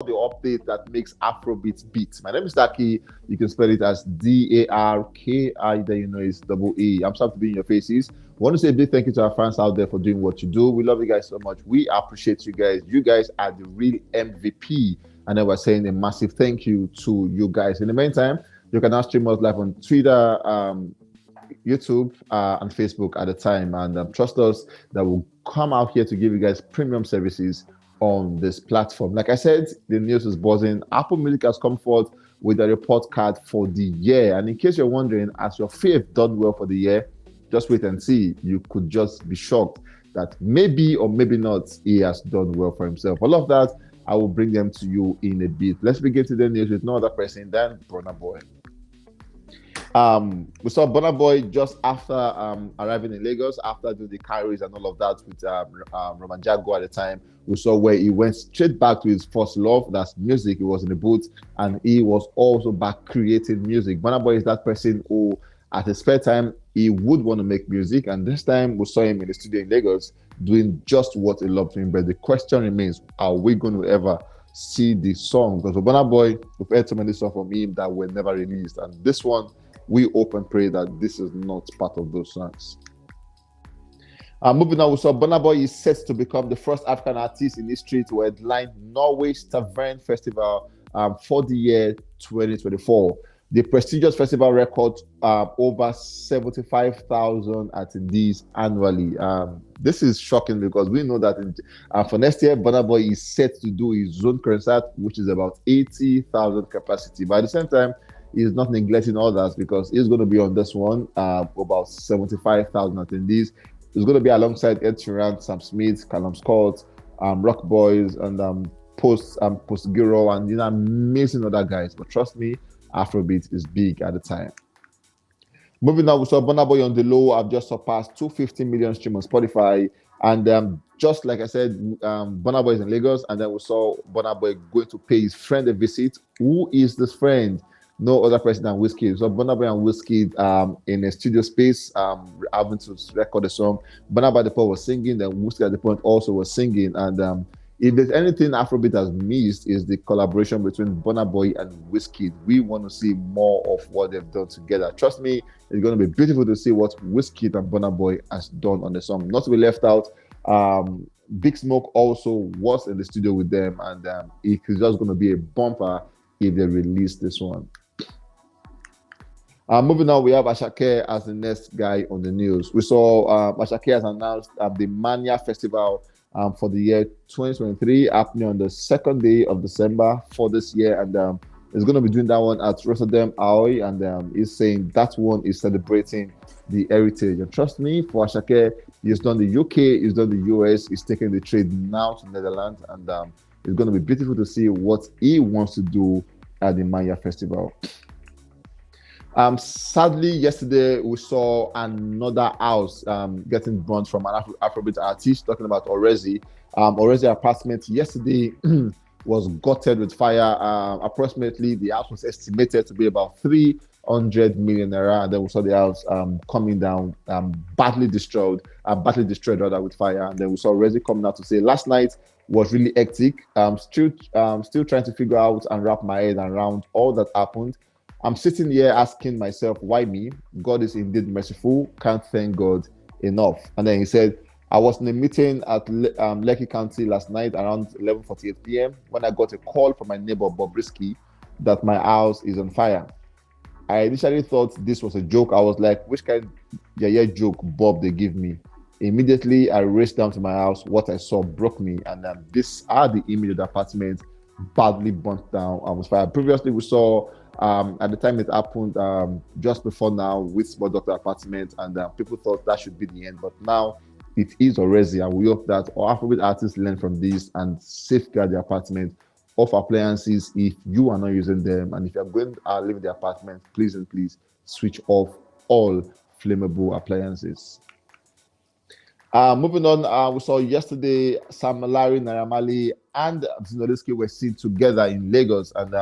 the update that makes Afrobeats beat. My name is Daki. You can spell it as Darki. Then you know it's double E. I'm sorry to be in your faces. I want to say a big thank you to our fans out there for doing what you do. We love you guys so much. We appreciate you guys. You guys are the real MVP. And then we're saying a massive thank you to you guys. In the meantime, you can now stream us live on Twitter, YouTube, and Facebook at the time. And trust us that we'll come out here to give you guys premium services on this platform. Like I said, the news is buzzing. Apple Music has come forth with a report card for the year. And in case you're wondering, has your faith done well for the year? Just wait and see. You could just be shocked that maybe or maybe not he has done well for himself. All of that, I will bring them to you in a bit. Let's begin today's news with no other person than Burna Boy. We saw Burna Boy just after arriving in Lagos, after doing the carries and all of that with Roman Jago at the time. We saw where he went straight back to his first love, that's music. He was in the booth and he was also back creating music. Burna Boy is that person who, at his spare time, he would want to make music. And this time we saw him in the studio in Lagos doing just what he loved doing. But the question remains, are we going to ever see the song? Because for Burna Boy, we've heard so many songs from him that were never released. And this one, we hope and pray that this is not part of those songs. Moving on, we saw Burna Boy is set to become the first African artist in history to headline Norway's Tavern Festival for the year 2024. The prestigious festival records over 75,000 attendees annually. This is shocking because we know that for next year, Burna Boy is set to do his own concert, which is about 80,000 capacity. But at the same time, he's not neglecting others because he's going to be on this one, about 75,000 attendees. He's going to be alongside Ed Sheeran, Sam Smith, Callum Scott, Rock Boys, and Post Giro, and amazing other guys. But trust me, Afrobeat is big at the time. Moving on, we saw Burna Boy on the low. I've just surpassed 250 million streams on Spotify. And just like I said, Burna Boy is in Lagos, and then we saw Burna Boy going to pay his friend a visit. Who is this friend? No other person than WIZKID. So Burna Boy and WIZKID in a studio space, having to record a song. Burna Boy at the point was singing, then WIZKID at the point also was singing. And if there's anything Afrobeat has missed, is the collaboration between Burna Boy and WIZKID. We want to see more of what they've done together. Trust me, it's going to be beautiful to see what WIZKID and Burna Boy has done on the song. Not to be left out, Big Smoke also was in the studio with them, and it is just going to be a bumper if they release this one. Moving on, we have Asake as the next guy on the news. We saw Asake has announced the Mania Festival for the year 2023 happening on the 2nd day of December for this year, and he's going to be doing that one at Rotterdam, Ahoy, and he's saying that one is celebrating the heritage. And trust me, for Asake, he's done the UK, he's done the US, he's taking the trade now to Netherlands, and it's going to be beautiful to see what he wants to do at the Mania Festival. Sadly, yesterday we saw another house getting burnt from an Afrobeat artist, talking about Orezi. Orezi apartment yesterday was gutted with fire. Approximately, the house was estimated to be about 300 million naira, and then we saw the house coming down, badly destroyed rather with fire. And then we saw Orezi coming out to say last night was really hectic. Still trying to figure out and wrap my head around all that happened. I'm sitting here asking myself, why me? God is indeed merciful. Can't thank God enough. And then he said, I was in a meeting at Lekki County last night around 11:48 p.m. when I got a call from my neighbor, Bobrisky, that my house is on fire. I initially thought this was a joke. I was like, which kind of joke Bob they give me? Immediately, I raced down to my house. What I saw broke me. And these are the image of the apartment badly burnt down and was fired. Previously, we saw at the time it happened, just before now, with Small Doctor apartment, and people thought that should be the end. But now it is already, and we hope that our Afrobeat artists learn from this and safeguard the apartment of appliances if you are not using them. And if you're going to live in the apartment, please and please switch off all flammable appliances. Moving on, we saw yesterday Larry, Naira, Marley, and Zinoleesky were seen together in Lagos, and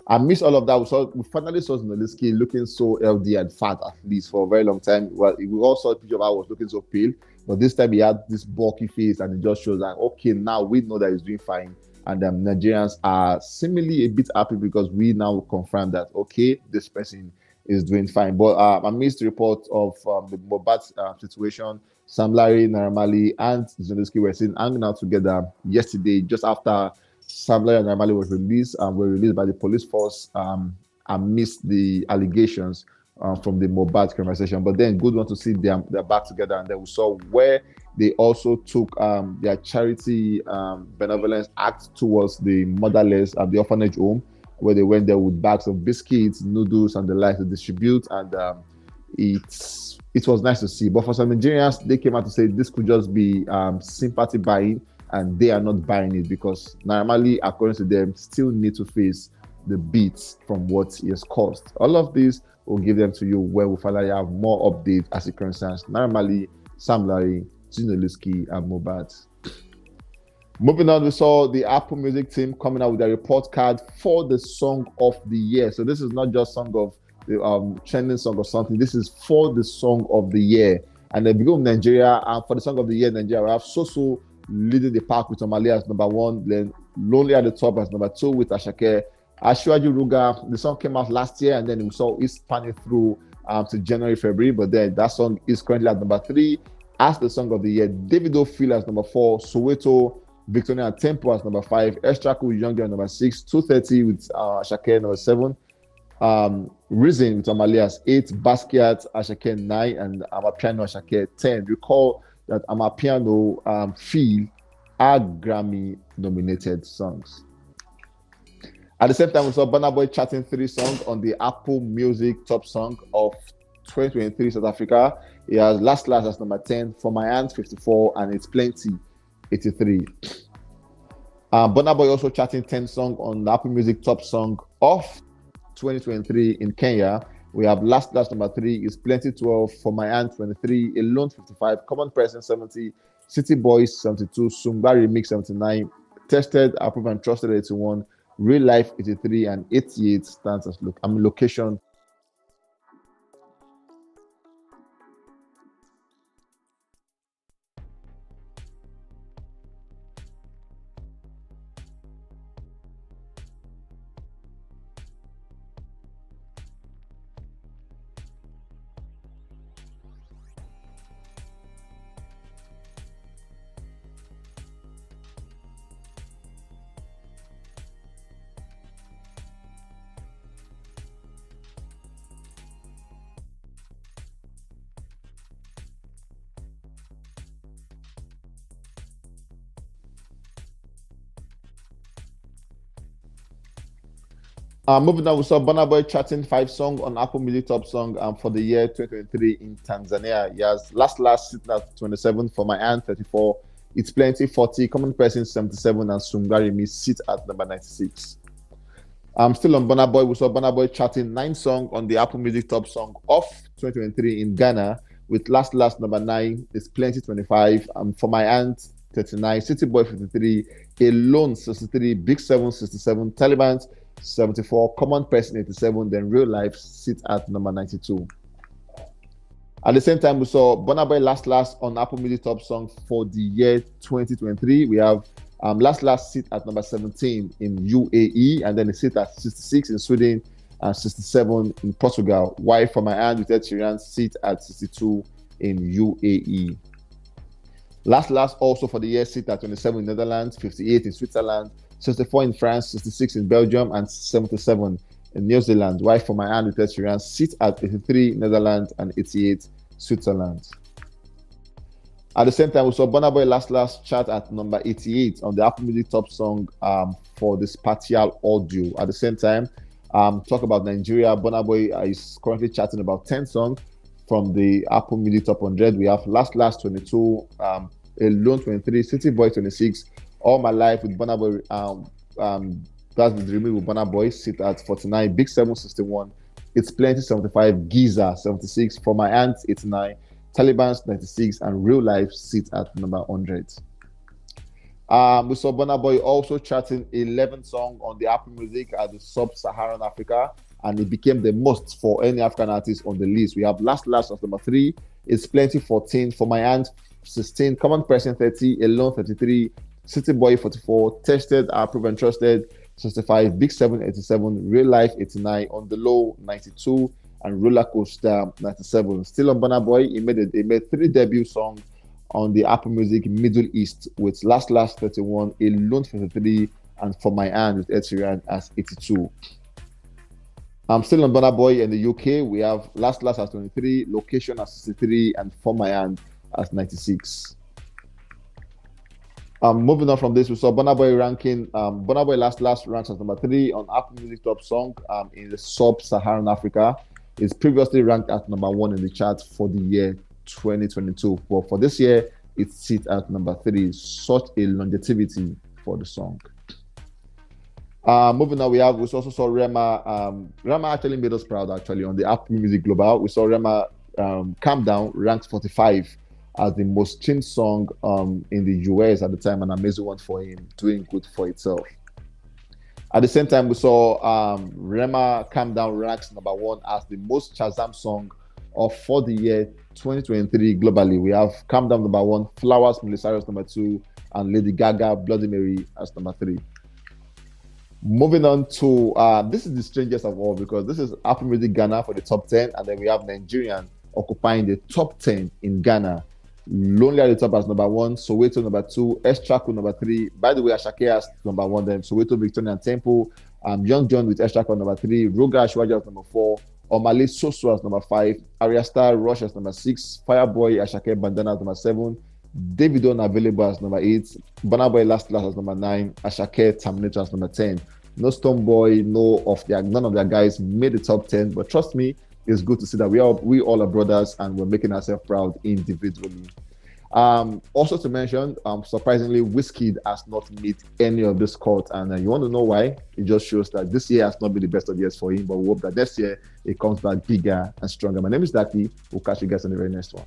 I missed all of that. We finally saw Zinoleesky looking so healthy and fat, at least for a very long time. Well, we all saw a picture of how he was looking so pale, but this time he had this bulky face, and it just shows that okay, now we know that he's doing fine And Nigerians are seemingly a bit happy because we now confirm that, okay, this person is doing fine. But amidst the report of the Mohbad situation, Sam Larry, Naira Marley, and Zinoleesky were seen hanging out together yesterday, just after Sam Larry and Naira Marley were released by the police force amidst the allegations from the Mohbad conversation. But then, good one to see them they're back together, and then we saw where they also took their charity benevolence act towards the motherless at the orphanage home, where they went there with bags of biscuits, noodles, and the like to distribute. And it was nice to see. But for some Nigerians, they came out to say this could just be sympathy buying, and they are not buying it because Naira Marley, according to them, still need to face the beats from what he has caused. All of this will give them to you where we finally have more updates as it concerns Naira Marley, Sam Larry, Zinoleesky, and Mohbad. Moving on, we saw the Apple Music team coming out with a report card for the song of the year. So this is not just song of the trending song or something. This is for the song of the year. And then we go with Nigeria. And for the song of the year, Nigeria, we have So leading the pack with Omah Lay as number 1, then Lonely at the top as number 2 with Asake. Asiwaju Ruga, the song came out last year, and then we saw it spanning through to January, February. But then that song is currently at number 3 as the song of the year. Davido Feel as number 4, Soweto, Victoria Tempo as number 5, Extraco with Young Girl number 6, 230 with Asake number 7, Reason with Omah Lay as 8, Basquiat, Asake 9, and Amapiano Asake 10. Recall that Amapiano Feel are Grammy nominated songs. At the same time, we saw Burna Boy charting 3 songs on the Apple Music Top Song of 2023 South Africa. He has Last as number 10, For My Hands 54, and It's Plenty 83. Burna Boy also charting 10 songs on the Apple Music Top Song of 2023 in Kenya. We have Last number 3, It's Plenty 12, For My Hands 23, Alone 55, Common Person 70, City Boys 72, Sungba Remix 79, Tested, Approved and Trusted 81, Real Life 83, and 88 stands as location. Moving on, we saw Burna Boy charting 5 songs on Apple Music Top Song for the year 2023 in Tanzania. He has Last sitting at 27, For My Hand 34, It's Plenty 40, Common Person 77, and Sungari Me sit at number 96. Still on Burna Boy, we saw Burna Boy charting 9 songs on the Apple Music Top Song of 2023 in Ghana with Last number 9, It's Plenty 25, For My Hand 39, City Boy 53, Alone 63, Big 7 67, Taliban 74, Common Person 87, then Real Life sits at number 92. At the same time, we saw Burna Boy Last on Apple Music Top Song for the year 2023. We have Last sit at number 17 in UAE, and then it sits at 66 in Sweden and 67 in Portugal. While For My Hand with Ed Sheeran sit at 62 in UAE. Last also for the year sit at 27 in Netherlands, 58 in Switzerland, 64 in France, 66 in Belgium, and 77 in New Zealand. While For My Hand with Ed Sheeran sit at 83 Netherlands and 88 Switzerland. At the same time, we saw Burna Boy Last chart at number 88 on the Apple Music Top Song for the spatial audio. At the same time, talk about Nigeria. Burna Boy is currently charting about 10 songs from the Apple Music Top 100. We have Last 22, Alone 23, City Boy 26, All My Life with Burna Boy. That's the Dreaming with Burna Boy sit at 49, Big 7 61, It's Plenty 75, Giza 76, For My Hands 89, Taliban's 96, and Real Life sit at number 100. We saw Burna Boy also charting 11 songs on the Apple Music at the Sub-Saharan Africa, and it became the most for any African artist on the list. We have Last as number 3, It's Plenty 14, For My Hands 16, Common Person 30, Alone 33, City Boy 44, Tested, Approved and Trusted 65, Big 7 87, Real Life 89, On the Low 92, and Roller Coaster 97. Still on Burna Boy, he made 3 debut songs on the Apple Music Middle East with Last Last 31, Alone 53, and For My Hand with Ed Sheeran as 82. I'm still on Burna Boy in the UK. We have Last Last as 23, Location as 63, and For My Hand as 96. Moving on from this, we saw Burna Boy ranking. Burna Boy Last Last ranks as number 3 on Apple Music Top Song in the Sub-Saharan Africa. It's previously ranked at number 1 in the chart for the year 2022. But for this year, it sits at number 3. Such a longevity for the song. Moving on, we also saw Rema. Rema actually made us proud actually on the Apple Music Global. We saw Rema Calm Down ranked 45 as the most streamed song in the US at the time, an amazing one for him, doing good for itself. At the same time, we saw Rema Calm Down ranks number 1 as the most Shazam song for the year 2023 globally. We have Calm Down number 1, Flowers, Miley Cyrus number 2, and Lady Gaga, Bloody Mary as number 3. Moving on to, this is the strangest of all because this is Apple Music Ghana for the top 10, and then we have Nigerian occupying the top 10 in Ghana. Lonely at the top as number 1, Soweto number 2, Estraco number 3. By the way, Asake as number 1, then Soweto, Victoria and Temple. Young John with Estraco number 3, Roga Ashwaja as number 4, Omah Lay Soso as number 5, Arya Star Rush as number 6, Fireboy Asake Bandana as number 7, Davido Unavailable as number 8, Burna Boy Last Last as number 9, Asake Terminator as number 10. No Stonebwoy, none of their guys made the top 10, but trust me, it's good to see that we all are brothers and we're making ourselves proud individually. Also to mention, surprisingly, WIZKID has not met any of this court, and you want to know why? It just shows that this year has not been the best of years for him, but we hope that next year it comes back bigger and stronger. My name is Daki. We'll catch you guys in the very next one.